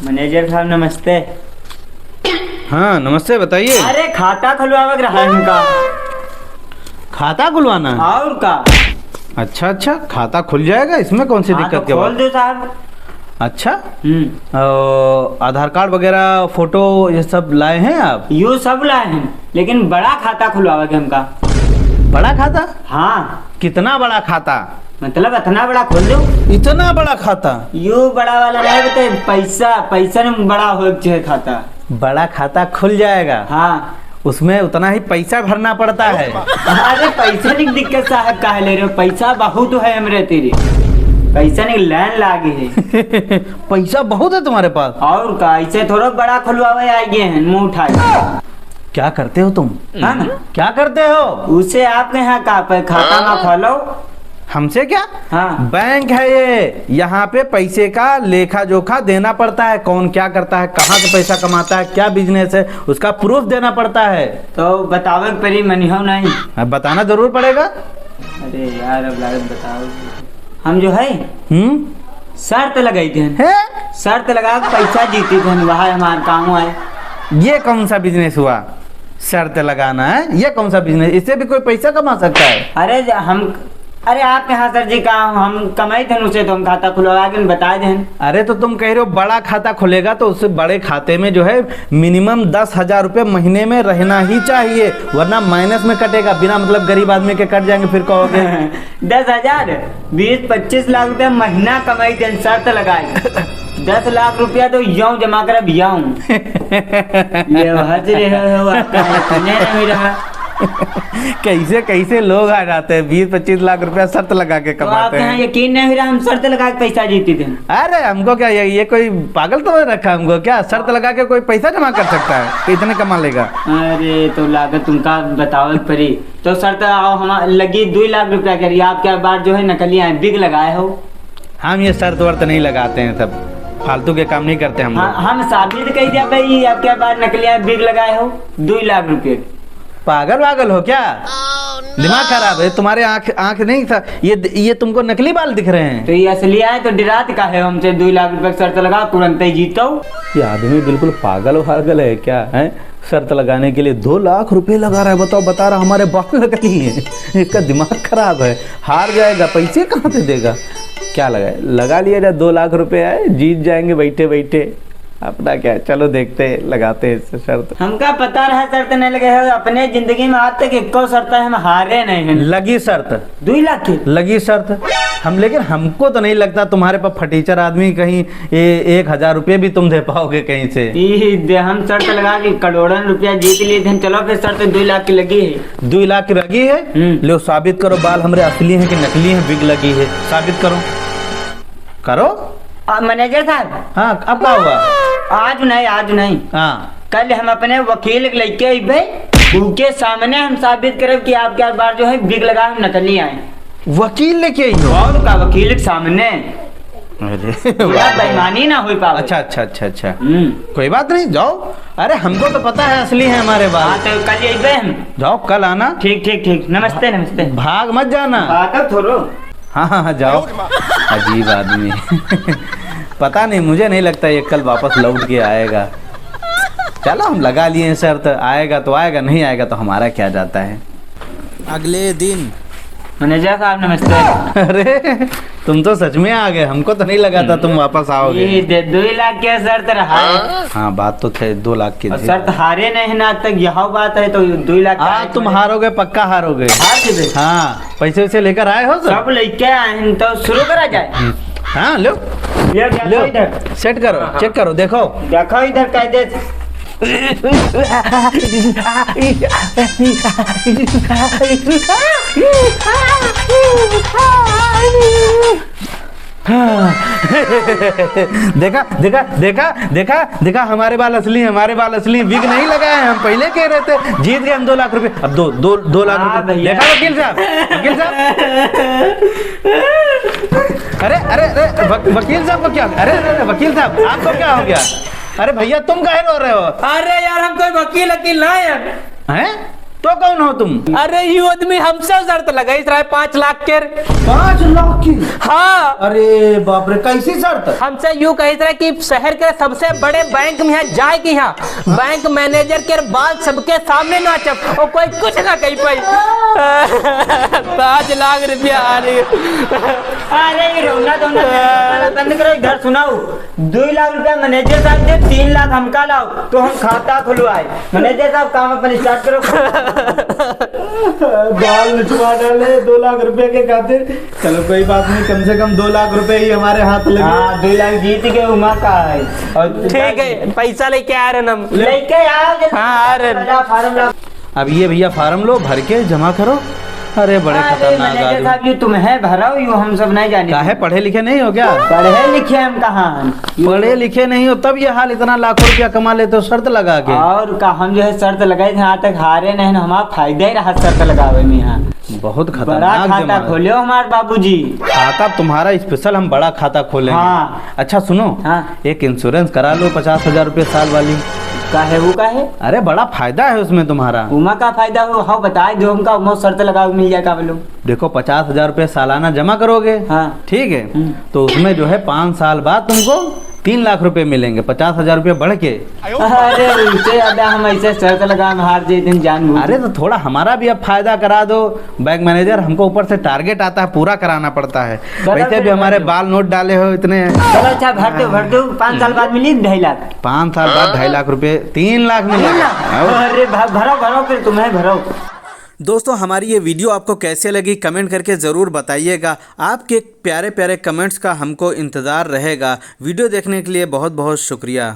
Manager साहब नमस्ते। हाँ नमस्ते, बताइए। अरे खाता खुलवावक रहा है इनका। खाता खुलवाना है? और का? अच्छा अच्छा, खाता खुल जाएगा, इसमें कौन सी दिक्कत के खोल बात। दो साहब। अच्छा, आधार कार्ड वगैरह, फोटो ये सब लाए हैं आप? यू सब लाए हैं, लेकिन बड़ा खाता खुलवावक है हमका। बड़ा खाता? हाँ, कितना बड़ा खाता? मतलब इतना बड़ा खोल दो। इतना बड़ा खाता? यू बड़ा वाला नहीं बता, पैसा पैसा में बड़ा हो चाहिए खाता। बड़ा खाता खुल जाएगा? हाँ, उसमें उतना ही पैसा भरना पड़ता है? अरे पैसा नहीं दिक्कत साहब, काहे ले रहे हो? पैसा बहुत है हमरे तेरे, पैसा नहीं लाइन लागे है। पैसा बहुत है तुम्हारे पास? और का, ऐसे थोड़ा बड़ा खुलवावे आए हैं मुंह उठाए। क्या करते हो तुम? हाँ ना, क्या करते हो? उसे आपके यहाँ का खाता ना खोलो। हमसे क्या? हाँ, बैंक है ये, यहाँ पे पैसे का लेखा जोखा देना पड़ता है, कौन क्या करता है, कहाँ से पैसा कमाता है, क्या बिजनेस है, उसका प्रूफ देना पड़ता है। तो बतावे परी मनी हो नहीं? अब बताना जरूर पड़ेगा। अरे यार अब लागत बताओ। हम जो है शर्त लगाई थे, है? शर्त लगा के पैसा जीती थे, वहाँ हमारे काम आए। ये कौन सा बिजनेस हुआ? शर्त लगाना है? ये कौन सा बिजनेस? इससे भी कोई पैसा कमा सकता है? अरे आपके यहाँ सर जी का हम कमाई थे उसे, तो हम खाता खुलवा के बता दें। अरे तो तुम कह रहे हो बड़ा खाता खुलेगा, तो उससे बड़े खाते में जो है मिनिमम 10,000 रुपये महीने में रहना ही चाहिए, वरना माइनस में कटेगा। बिना मतलब गरीब आदमी के कट जाएंगे, फिर कहोगे 10,000 20-25 लाख रुपया महीना कमाई थे, शर्त लगाई। 10 लाख रुपया तो यूं जमा कर यूं ये हज रहे हो आपका नहीं रहा। कैसे कैसे लोग आ जाते हैं, 20-25 लाख रुपया शर्त लगा के तो कमाते आपके यहाँ हैं। यकीन नहीं हो रहा, हम शर्त लगा के पैसा जीते थे। अरे हमको क्या, ये कोई पागल तो नहीं रखा हमको क्या? शर्त लगा के कोई पैसा जमा कर सकता है? इतने कमा लेगा? अरे तो लागत तुमका बताओ परी। तो शर्त हम लगी 2 लाख रुपया करी, आप क्या बार जो है नकली बिग लगाए हो? हम ये शर्त वर्त नहीं लगाते हैं, सब फालतू के काम नहीं करते हम लोग। हम साबित कह दिया भाई, आप क्या बार नकली बिग लगाए हो 2 लाख रुपये। पागल हो क्या? दिमाग खराब है तुम्हारे? आंख नहीं था ये तुमको नकली बाल दिख रहे हैं? तो ये असली आए तो डरात का है हमसे? 2 लाख रुपए शर्त लगा तुरंत ही जीतो। ये आदमी बिल्कुल पागल है क्या है? शर्त लगाने के लिए 2 लाख रुपए लगा रहा है। बताओ, बता रहा हमारे बाल नकली है। इसका दिमाग खराब है, हार जाएगा, पैसे कहाँ से देगा? क्या लगा लिया 2 लाख रुपए है, जीत जाएंगे बैठे बैठे। अपना क्या, चलो देखते लगाते हैं शर्त। हमका पता रहा शर्त नहीं लगे है, अपने जिंदगी में आज तक 1 शर्त हम हारे नहीं हैं। लगी शर्त? 2 लाख की लगी शर्त हम, लेकिन हमको तो नहीं लगता तुम्हारे पास फटीचर आदमी कहीं 1,000 रुपये भी तुम दे पाओगे कहीं से। हम शर्त लगा के करोड़ों रुपया जीत लिए थे। चलो फिर शर्त 2 लाख की लगी है। 2 लाख की लगी है? लो साबित करो, बाल हमारे असली हैं कि नकली हैं, बिग लगी है, साबित करो। करो मैनेजर साहब। हाँ, अब क्या हुआ? आज नहीं हाँ, कल हम अपने वकील लेके अबे, उनके सामने हम साबित करब कि आप क्या बार जो है बिग लगा हम नकली आए। वकील लेके आई हो? और का वकील के सामने? अरे बेईमानी ना हो पावे। अच्छा। कोई बात नहीं, जाओ। अरे हमको तो पता है असली है हमारे बाल। हाँ तो कल अबे हम। जाओ, कल आना। ठीक। नमस्ते। भाग मत जाना। भागब थोड़ो। हाँ, जाओ। अजीब आदमी। पता नहीं, मुझे नहीं लगता ये कल वापस लौट के आएगा। चलो हम लगा लिए हैं शर्त, आएगा तो आएगा, नहीं आएगा तो हमारा क्या जाता है। अगले दिन मैनेजर साहब नमस्ते। अरे तुम तो सच में आ गए, हमको तो नहीं लगा था तुम वापस आओगे। ये 2 लाख क्या शर्त रहा है? हाँ, बात तो थे 2 लाख की। शर्त हारे नहीं ना तक, यह बात है तो 2 लाख। हाँ, तुम हारोगे, पक्का हारोगे। हाँ, पैसे वैसे लेकर आए हो? सब लेके आए हैं, तो शुरू करा जाए। हाँ, लो इधर सेट करो, चेक करो, देखो इधर कायदे। देखा हमारे बाल असली हैं, विग नहीं लगाए हैं। हम पहले कह रहे थे, जीत गए हम 2 लाख रुपए। अब 2 लाख रुपए देखा वकील साहब। अरे वकील साहब को क्या? अरे वकील साहब आपको क्या हो गया? अरे भैया तुम काहे रो रहे हो? अरे यार हम कोई वकील ना यार। हैं? तो कौन हो तुम? अरे यू आदमी हमसे शर्त लगाई रहा है 5 लाख के। 5 लाख की? हाँ, अरे बाप रे, कैसी शर्त? हमसे यूँ कही रहा कि शहर के सबसे बड़े बैंक में यहाँ जाए कि यहाँ बैंक मैनेजर के बाल सबके सामने नाचब और कोई कुछ ना कही पाई। 5 लाख रुपया आ रही। अरे ये रोना धोना बंद करो, इधर सुनाओ। 2 लाख रुपया मैनेजर साहब दे, 3 लाख हमका लाओ तो हम खाता खुलवाए। मैनेजर साहब काम अपन स्टार्ट करो। बाल नचवा डाले 2 लाख रुपए के खातिर। चलो कोई बात नहीं, कम से कम 2 लाख रुपए ही हमारे हाथ लगे। हाँ 2 लाख जीत गए, उमा का है। और ठीक है, पैसा लेके आ रहे हम। लेके आओ। हाँ आ रहे। फार्म लाओ। अब ये भैया फार्म लो, भर के जमा करो। अरे बड़े खतरनाक मैनेजर आदमी। साहब ये तुम्हें भराओ, यू हम सब नहीं जाने। काहे पढ़े लिखे नहीं हो क्या? पढ़े लिखे हम कहाँ? पढ़े लिखे नहीं हो तब ये हाल, इतना लाखों रुपया कमा लेते हो शर्त लगा के। और का हम जो है शर्त लगाए थे, यहाँ तक हारे नहीं, हमारा फायदा ही रहा शर्त लगावे में। यहाँ बहुत बड़ा खतरनाक खाता जमा। खोलो हमारे बाबूजी। खाता तुम्हारा स्पेशल, हम बड़ा खाता खोलेंगे। हाँ। अच्छा सुनो, हाँ। एक इंश्योरेंस करा लो 50,000 रुपये साल वाली। काहे वो काहे? अरे बड़ा फायदा है उसमें तुम्हारा। उमा का फायदा हो? हाँ बताए दो हमका, उमा शर्त लगाओ मिल जाएगा बोलो। देखो 50,000 रुपये सालाना जमा करोगे, हाँ। ठीक है, तो उसमें जो है 5 साल बाद तुमको 3 लाख रुपए मिलेंगे, 50,000 रुपये बढ़ के। अरे उससे ज्यादा हम ऐसे शर्त लगा हार जाते हैं जान बूझ। अरे तो थोड़ा हमारा भी अब फायदा करा दो। बैंक मैनेजर हमको ऊपर से टारगेट आता है, पूरा कराना पड़ता है। वैसे भी हमारे बाल नोट डाले हो इतने। चलो अच्छा भर दो 5 साल बाद मिली 2.5 लाख। 5 साल बाद 2.5 लाख रुपए, 3 लाख मिलेगा। अरे भरो फिर तुम्हें भरो। दोस्तों हमारी ये वीडियो आपको कैसे लगी कमेंट करके ज़रूर बताइएगा। आपके प्यारे प्यारे कमेंट्स का हमको इंतज़ार रहेगा। वीडियो देखने के लिए बहुत बहुत शुक्रिया।